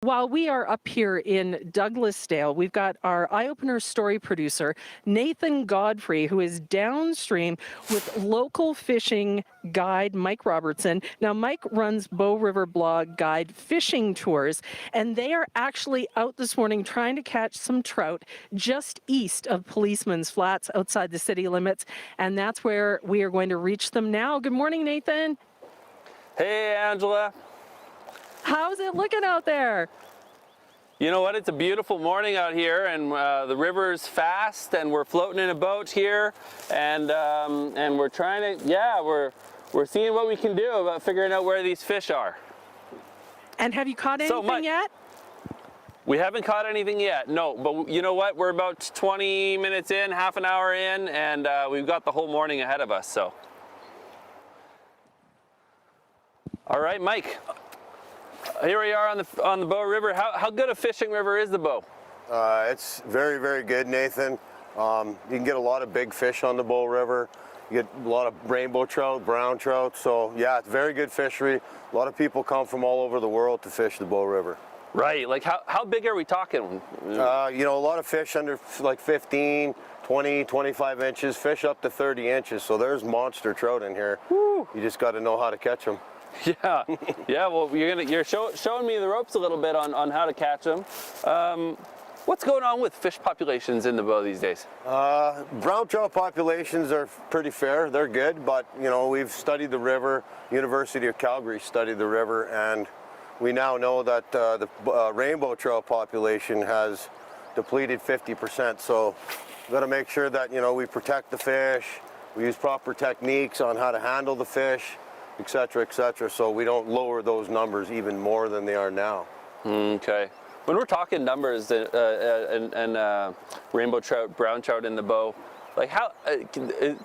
While we are up here in Douglasdale, we've got our Eyeopener story producer, Nathan Godfrey, who is downstream with local fishing guide Mike Robertson. Now, Mike runs Bow River Blog Guide fishing tours, and they are actually out this morning trying to catch some trout just east of Policeman's Flats outside the city limits, and that's where we are going to reach them now. Good morning, Nathan. Hey, Angela. How's it looking out there? You know what? It's a beautiful morning out here, and the river's fast, and we're floating in a boat here, and we're trying to, we're seeing what we can do about figuring out where these fish are. And have you caught anything yet? We haven't caught anything yet, no. But you know what? We're about 20 minutes in, half an hour in, and we've got the whole morning ahead of us. So, all right, Mike. Here we are on the Bow River. How good a fishing river is the Bow? It's very, very good, Nathan. You can get a lot of big fish on the Bow River. You get a lot of rainbow trout, brown trout. So yeah, it's a very good fishery. A lot of people come from all over the world to fish the Bow River. Right, like how big are we talking? You know, a lot of fish under like 15, 20, 25 inches, fish up to 30 inches. So there's monster trout in here. Woo. You just got to know how to catch them. Yeah, yeah. Well, you're showing me the ropes a little bit on how to catch them. What's going on with fish populations in the Bow these days? Brown trout populations are pretty fair. They're good, but you know, we've studied the river. University of Calgary studied the river, and we now know that the rainbow trout population has depleted 50%. So we've got to make sure that, you know, we protect the fish. We use proper techniques on how to handle the fish, etc., so we don't lower those numbers even more than they are now. Okay. When we're talking numbers and rainbow trout, brown trout in the Bow, like how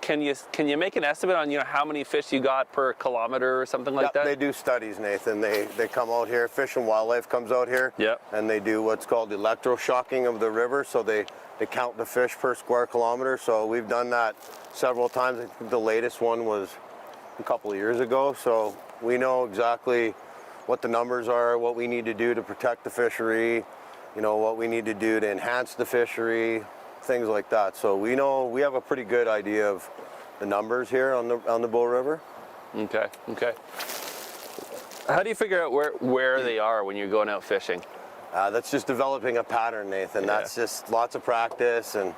can you make an estimate on, you know, how many fish you got per kilometer or something like that? They do studies, Nathan. They come out here. Fish and Wildlife comes out here. Yep. And they do what's called electroshocking of the river. So they count the fish per square kilometer. So we've done that several times. I think the latest one was a couple of years ago. So we know exactly what the numbers are, what we need to do to protect the fishery, you know, what we need to do to enhance the fishery, things like that. So we know, we have a pretty good idea of the numbers here on the Bow River. Okay, okay. How do you figure out where they are when you're going out fishing? That's just developing a pattern, Nathan. Yeah. That's just lots of practice and,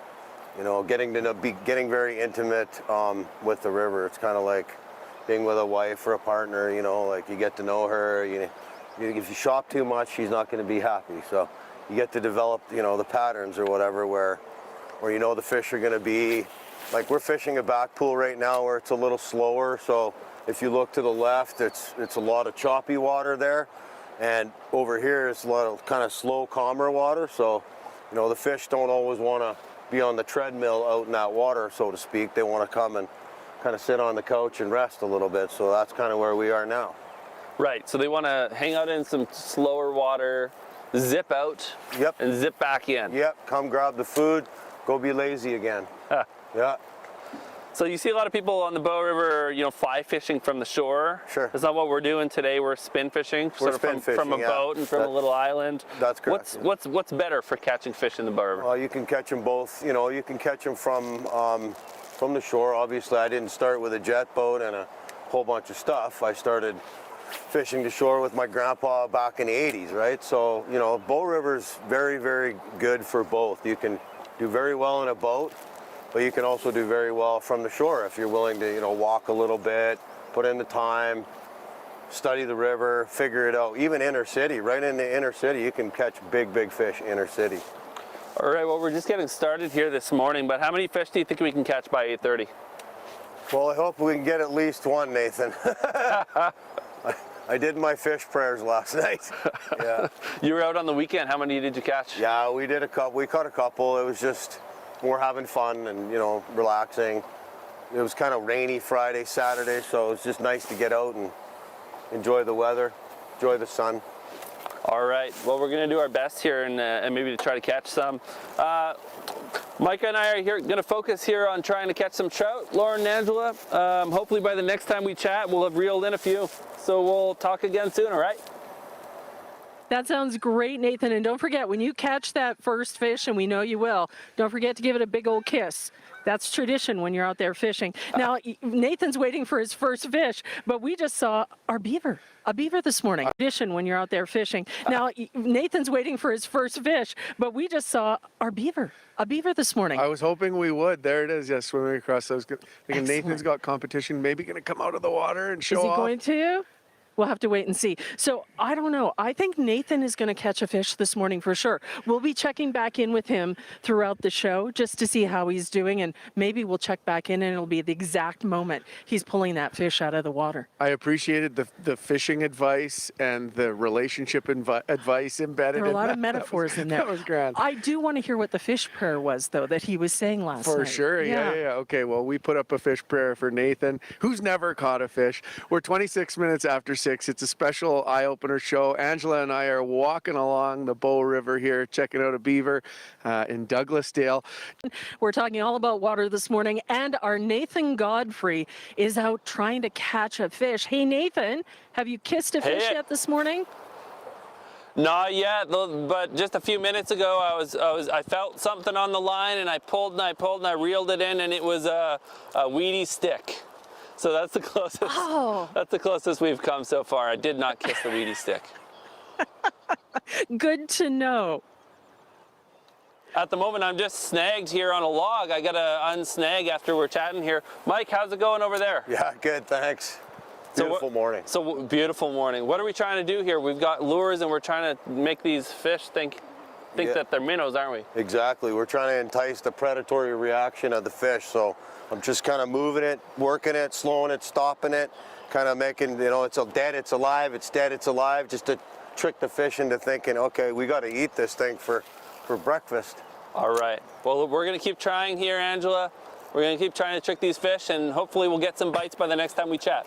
you know, getting very intimate with the river. It's kind of like being with a wife or a partner, you know, like you get to know her. If you shop too much, she's not going to be happy. So you get to develop, you know, the patterns or whatever where you know the fish are going to be. Like we're fishing a back pool right now where it's a little slower. So if you look to the left, it's a lot of choppy water there. And over here is a lot of kind of slow, calmer water. So, you know, the fish don't always want to be on the treadmill out in that water, so to speak. They want to come and kind of sit on the couch and rest a little bit. So that's kind of where we are now. Right, so they want to hang out in some slower water, zip out, Yep. and zip back in. Yep, come grab the food, go be lazy again. Huh. Yeah. So you see a lot of people on the Bow River, you know, fly fishing from the shore. Sure. That's not what we're doing today. We're spin fishing, We're sort of spin from a fishing, boat and from a little island. That's correct. What's better for catching fish in the Bow River? Well, you can catch them both. You know, you can catch them from the shore. Obviously, I didn't start with a jet boat and a whole bunch of stuff. I started fishing the shore with my grandpa back in the 80s, right? So, you know, Bow River's very, very good for both. You can do very well in a boat, but you can also do very well from the shore if you're willing to, you know, walk a little bit, put in the time, study the river, figure it out. Even inner city, right in the inner city, you can catch big, big fish inner city. All right, well, we're just getting started here this morning, but how many fish do you think we can catch by 8:30? Well, I hope we can get at least one, Nathan. I did my fish prayers last night. Yeah. You were out on the weekend. How many did you catch? Yeah, we did a couple. We caught a couple. It was just more having fun and, you know, relaxing. It was kind of rainy Friday, Saturday, so it was just nice to get out and enjoy the weather, enjoy the sun. All right, well, we're going to do our best here and maybe to try to catch some. Micah and I are here going to focus here on trying to catch some trout. Lauren and Angela, hopefully by the next time we chat, we'll have reeled in a few. So we'll talk again soon, all right? That sounds great, Nathan. And don't forget, when you catch that first fish, and we know you will, don't forget to give it a big old kiss. That's tradition when you're out there fishing. Now, Nathan's waiting for his first fish, but we just saw our beaver. A beaver this morning. Tradition when you're out there fishing. Now, Nathan's waiting for his first fish, but we just saw our beaver. A beaver this morning. I was hoping we would. There it is, yes, swimming across those. Thinking Excellent. Nathan's got competition, maybe going to come out of the water and show Is he off. going to? We'll have to wait and see. So I don't know. I think Nathan is going to catch a fish this morning for sure. We'll be checking back in with him throughout the show just to see how he's doing, and maybe we'll check back in and it'll be the exact moment he's pulling that fish out of the water. I appreciated the fishing advice and the relationship advice embedded. There are a in lot that. of metaphors in there. That was grand. I do want to hear what the fish prayer was, though, that he was saying last night. For sure, yeah. Okay, well, we put up a fish prayer for Nathan, who's never caught a fish. We're 26 minutes after 6. It's a special eye-opener show. Angela and I are walking along the Bow River here, checking out a beaver in Douglasdale. We're talking all about water this morning, and our Nathan Godfrey is out trying to catch a fish. Hey, Nathan, have you kissed a fish yet this morning? Not yet, but just a few minutes ago, I felt something on the line, and I pulled and I pulled and I reeled it in, and it was a weedy stick. So that's the closest. Oh. That's the closest we've come so far. I did not kiss the weedy stick. Good to know. At the moment, I'm just snagged here on a log. I gotta unsnag after we're chatting here. Mike, how's it going over there? Yeah, good, thanks. Beautiful morning. So beautiful morning. What are we trying to do here? We've got lures and we're trying to make these fish think that they're minnows, aren't we? Exactly. We're trying to entice the predatory reaction of the fish. So I'm just kind of moving it, working it, slowing it, stopping it, kind of making, it's dead, it's alive, it's dead, it's alive, just to trick the fish into thinking, okay, we got to eat this thing for breakfast. All right. Well, we're going to keep trying here, Angela. We're going to keep trying to trick these fish, and hopefully we'll get some bites by the next time we chat.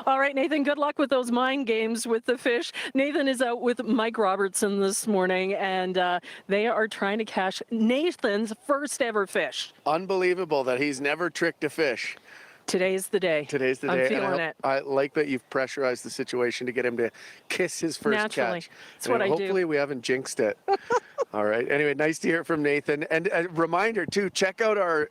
All right, Nathan, good luck with those mind games with the fish. Nathan is out with Mike Robertson this morning, and they are trying to catch Nathan's first ever fish. Unbelievable that he's never tricked a fish. Today's the day. Today's the day. I'm feeling it. I like that you've pressurized the situation to get him to kiss his first Naturally. catch. That's what I do. Hopefully we haven't jinxed it. All right. Anyway, nice to hear from Nathan. And a reminder, too, check out our...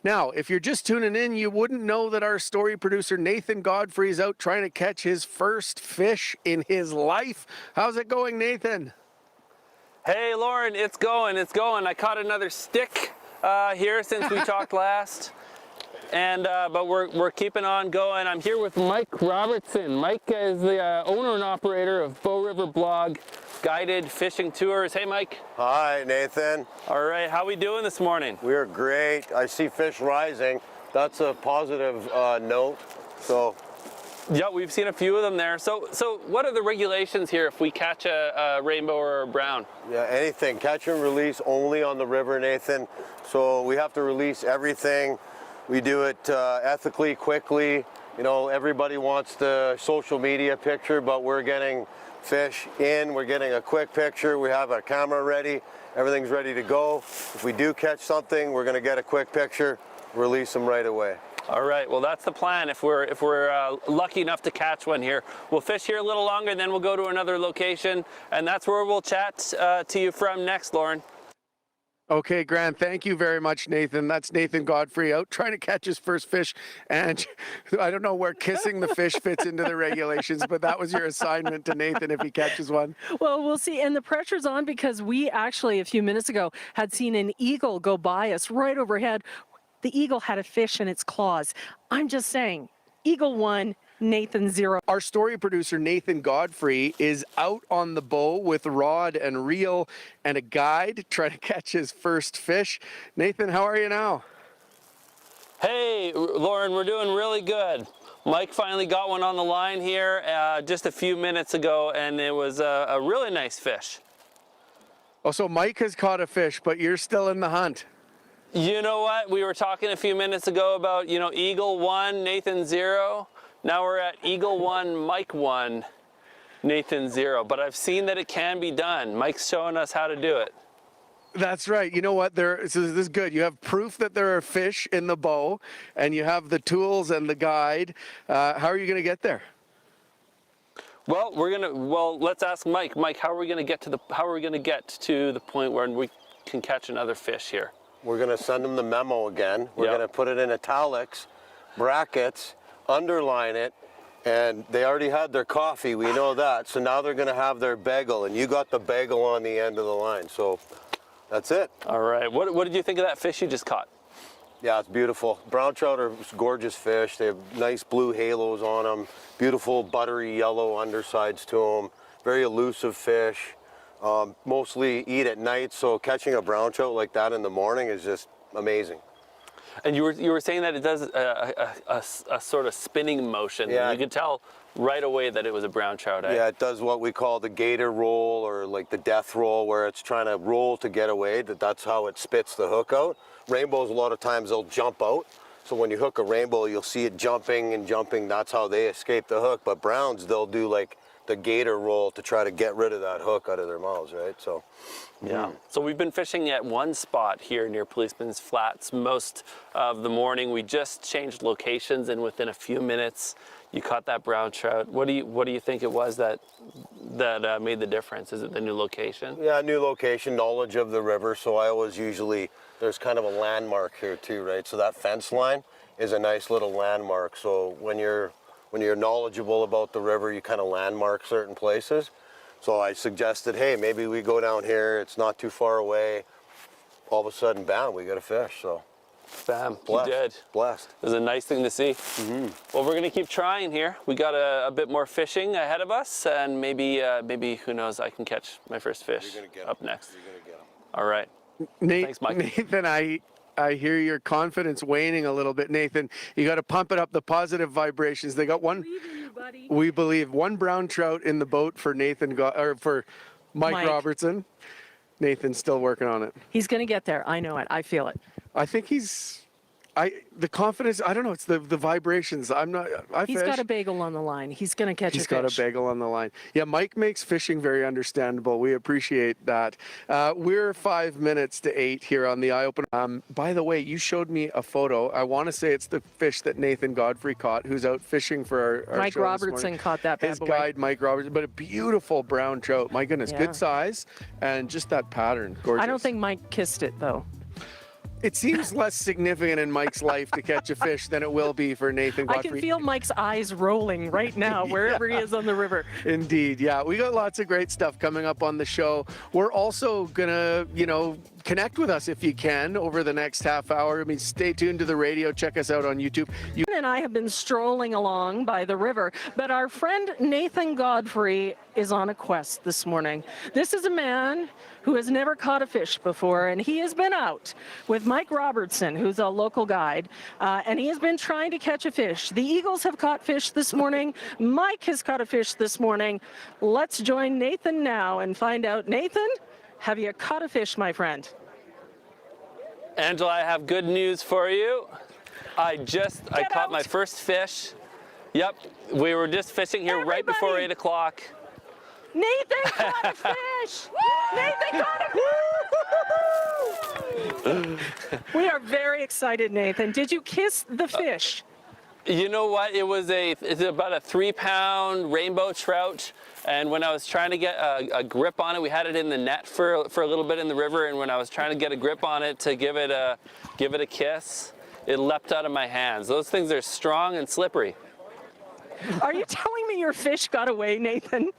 Now, if you're just tuning in, you wouldn't know that our story producer, Nathan Godfrey, is out trying to catch his first fish in his life. How's it going, Nathan? Hey, Lauren, it's going. I caught another stick here since we talked last. And but we're keeping on going. I'm here with Mike Robertson. Mike is the owner and operator of Bow River Blog Guided Fishing Tours. Hey, Mike. Hi, Nathan. All right, how we doing this morning? We're great. I see fish rising. That's a positive note. So, yeah, we've seen a few of them there. So what are the regulations here if we catch a rainbow or a brown? yeah, anything. Catch and release only on the river, Nathan. So we have to release everything. We do it ethically, quickly. Everybody wants the social media picture, but we're getting fish in. We're getting a quick picture. We have our camera ready. Everything's ready to go. If we do catch something, we're going to get a quick picture, release them right away. All right, well, that's the plan. If we're lucky enough to catch one here, we'll fish here a little longer, then we'll go to another location, and that's where we'll chat to you from next, Lauren. Okay, Grant, thank you very much, Nathan. That's Nathan Godfrey out trying to catch his first fish. And I don't know where kissing the fish fits into the regulations, but that was your assignment to Nathan if he catches one. Well, we'll see. And the pressure's on because we actually, a few minutes ago, had seen an eagle go by us right overhead. The eagle had a fish in its claws. I'm just saying, eagle 1, Nathan 0. Our story producer, Nathan Godfrey, is out on the bow with rod and reel and a guide trying to catch his first fish. Nathan, how are you now? Hey, Lauren, we're doing really good. Mike finally got one on the line here just a few minutes ago, and it was a really nice fish. Oh, so Mike has caught a fish, but you're still in the hunt. You know what? We were talking a few minutes ago about, Eagle 1, Nathan 0. Now we're at Eagle 1, Mike 1, Nathan 0. But I've seen that it can be done. Mike's showing us how to do it. That's right. You know what? So this is good. You have proof that there are fish in the bow, and you have the tools and the guide. How are you going to get there? Well, let's ask Mike. Mike, how are we going to get to the point where we can catch another fish here? We're going to send them the memo again. We're going to put it in italics, brackets, underline it, and they already had their coffee, we know that. So now they're going to have their bagel, and you got the bagel on the end of the line. So that's it. All right. What did you think of that fish you just caught? Yeah, it's beautiful. Brown trout are gorgeous fish. They have nice blue halos on them, beautiful buttery yellow undersides to them, very elusive fish. Mostly eat at night, so catching a brown trout like that in the morning is just amazing. And you were saying that it does a sort of spinning motion. Yeah. You could tell right away that it was a brown trout. Eh? Yeah, it does what we call the gator roll, or like the death roll, where it's trying to roll to get away. That's how it spits the hook out. Rainbows, a lot of times they'll jump out. So when you hook a rainbow, you'll see it jumping and jumping. That's how they escape the hook. But browns, they'll do like the gator roll to try to get rid of that hook out of their mouths, right? So, yeah. So we've been fishing at one spot here near Policeman's Flats most of the morning. We just changed locations, and within a few minutes, you caught that brown trout. What do you think it was that made the difference? Is it the new location? yeah, new location, knowledge of the river. So I always there's kind of a landmark here too, right? So that fence line is a nice little landmark. So when you're knowledgeable about the river, you kind of landmark certain places. So I suggested, hey, maybe we go down here. It's not too far away. All of a sudden, bam, we got a fish. So, bam, blessed. You did. Blessed. It was a nice thing to see. Well, we're gonna keep trying here. We got a bit more fishing ahead of us, and maybe who knows, I can catch my first fish up next. You're gonna get 'em. All right. Thanks, Mike. Nathan, I hear your confidence waning a little bit, Nathan. You got to pump it up, the positive vibrations. They got one. Believe in you, buddy. We believe one brown trout in the boat for for Mike Robertson. Nathan's still working on it. He's going to get there. I know it. I feel it. I think the confidence, I don't know, it's the vibrations. He's got a bagel on the line. He's going to catch a fish. He's got a bagel on the line. Yeah, Mike makes fishing very understandable. We appreciate that. We're 5 minutes to 8 here on the Eyeopener. By the way, you showed me a photo. I want to say it's the fish that Nathan Godfrey caught, who's out fishing for our Mike show this Robertson morning. caught that bad His boy. guide, Mike Robertson, but a beautiful brown trout. My goodness, Yeah. good size and just that pattern. Gorgeous. I don't think Mike kissed it, though. It seems less significant in Mike's life to catch a fish than it will be for Nathan I Godfrey. can feel Mike's eyes rolling right now, wherever he is on the river. Indeed, yeah. We got lots of great stuff coming up on the show. We're also gonna, connect with us if you can over the next half hour. I mean, stay tuned to the radio. Check us out on YouTube. And I have been strolling along by the river, but our friend Nathan Godfrey is on a quest this morning. This is a man who has never caught a fish before, and he has been out with Mike Robertson, who's a local guide, and he has been trying to catch a fish. The Eagles have caught fish this morning. Mike has caught a fish this morning. Let's join Nathan now and find out. Nathan, have you caught a fish, my friend? Angela, I have good news for you. I caught my first fish. Yep, we were just fishing here right before 8 o'clock. Nathan caught a fish! Nathan caught a fish! We are very excited, Nathan. Did you kiss the fish? You know what? It's about a 3-pound rainbow trout. And when I was trying to get a grip on it, we had it in the net for a little bit in the river. And when I was trying to get a grip on it to give it a kiss, it leapt out of my hands. Those things are strong and slippery. Are you telling me your fish got away, Nathan?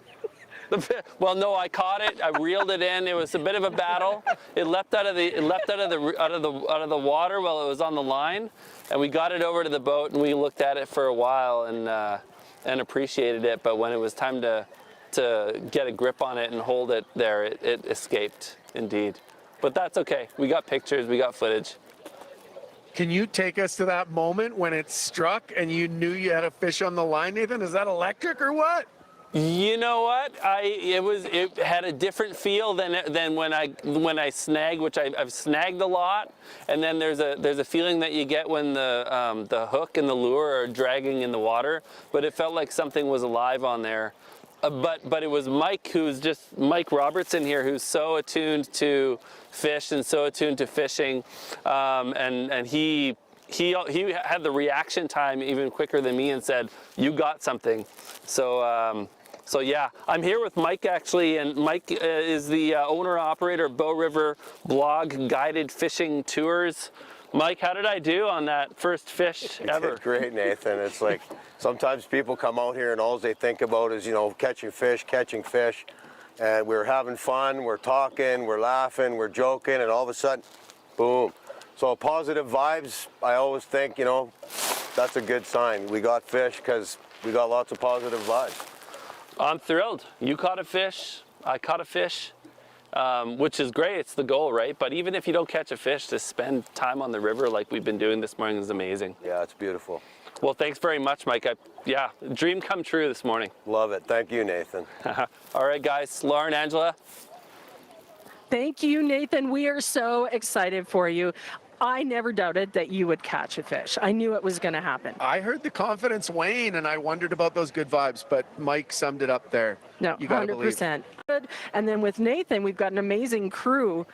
Well, no, I caught it. I reeled it in. It was a bit of a battle. It leapt out of the water while it was on the line, and we got it over to the boat and we looked at it for a while and appreciated it. But when it was time to get a grip on it and hold it there, it escaped indeed. But that's okay. We got pictures. We got footage. Can you take us to that moment when it struck and you knew you had a fish on the line, Nathan? Is that electric or what? You know what? It had a different feel than when I snag, which I've snagged a lot, and then there's a feeling that you get when the hook and the lure are dragging in the water. But it felt like something was alive on there. But it was Mike Robertson here, who's so attuned to fish and so attuned to fishing, and he had the reaction time even quicker than me and said, "You got something." So So yeah, I'm here with Mike actually, and Mike is the owner-operator of Bow River Blog Guided Fishing Tours. Mike, how did I do on that first fish ever? You did great, Nathan. It's like sometimes people come out here and all they think about is, you know, catching fish. And we're having fun, we're talking, we're laughing, we're joking, and all of a sudden, boom. So positive vibes, I always think, you know, that's a good sign. We got fish because we got lots of positive vibes. I'm thrilled. You caught a fish, I caught a fish, which is great. It's the goal, right? But even if you don't catch a fish, to spend time on the river like we've been doing this morning is amazing. Yeah, it's beautiful. Well, thanks very much, Mike. Yeah, dream come true this morning. Love it. Thank you, Nathan. All right, guys. Lauren, Angela. Thank you, Nathan. We are so excited for you. I never doubted that you would catch a fish. I knew it was going to happen. I heard the confidence wane, and I wondered about those good vibes, but Mike summed it up there. No, you gotta 100%. Good. And then with Nathan, we've got an amazing crew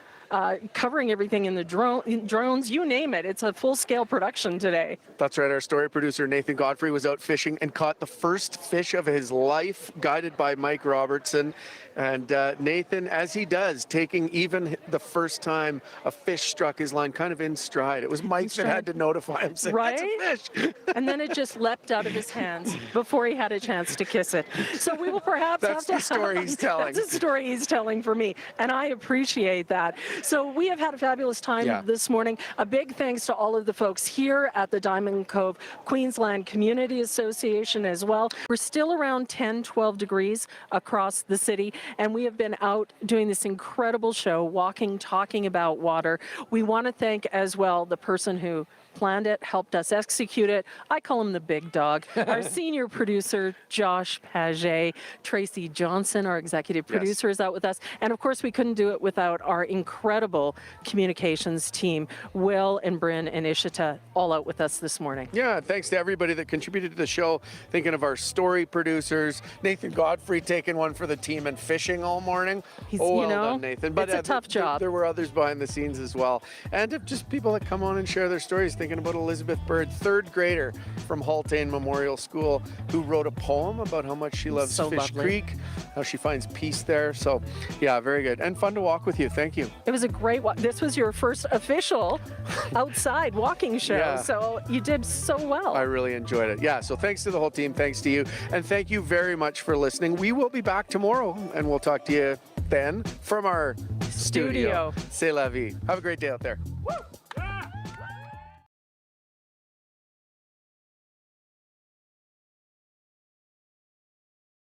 covering everything in the drones, you name it. It's a full-scale production today. That's right. Our story producer, Nathan Godfrey, was out fishing and caught the first fish of his life, guided by Mike Robertson. And Nathan, as he does, taking even the first time a fish struck his line kind of in stride. It was Mike that had to notify him, saying, right? That's a fish. And then it just leapt out of his hands before he had a chance to kiss it. So we will perhaps That's have the story he's telling. That's the story he's telling for me, and I appreciate that. So we have had a fabulous time this morning. A big thanks to all of the folks here at the Diamond Cove Queensland Community Association as well. We're still around 10, 12 degrees across the city, and we have been out doing this incredible show, walking, talking about water. We want to thank as well the person who planned it, helped us execute it. I call him the big dog. Our senior producer, Josh Paget, Tracy Johnson, our executive producer, is out with us. And of course, we couldn't do it without our incredible communications team, Will and Bryn and Ishita, all out with us this morning. Yeah, thanks to everybody that contributed to the show. Thinking of our story producers, Nathan Godfrey taking one for the team and fishing all morning. He's, well you know, done, Nathan. But it's a tough job. There were others behind the scenes as well. And just people that come on and share their stories. Thinking about Elizabeth Bird, third grader from Haltane Memorial School, who wrote a poem about how much she loves Fish Creek, how she finds peace there. So, yeah, very good. And fun to walk with you. Thank you. It was a great walk. This was your first official outside walking show, so you did so well. I really enjoyed it. Yeah, so thanks to the whole team. Thanks to you. And thank you very much for listening. We will be back tomorrow, and we'll talk to you then from our studio. C'est la vie. Have a great day out there. Woo!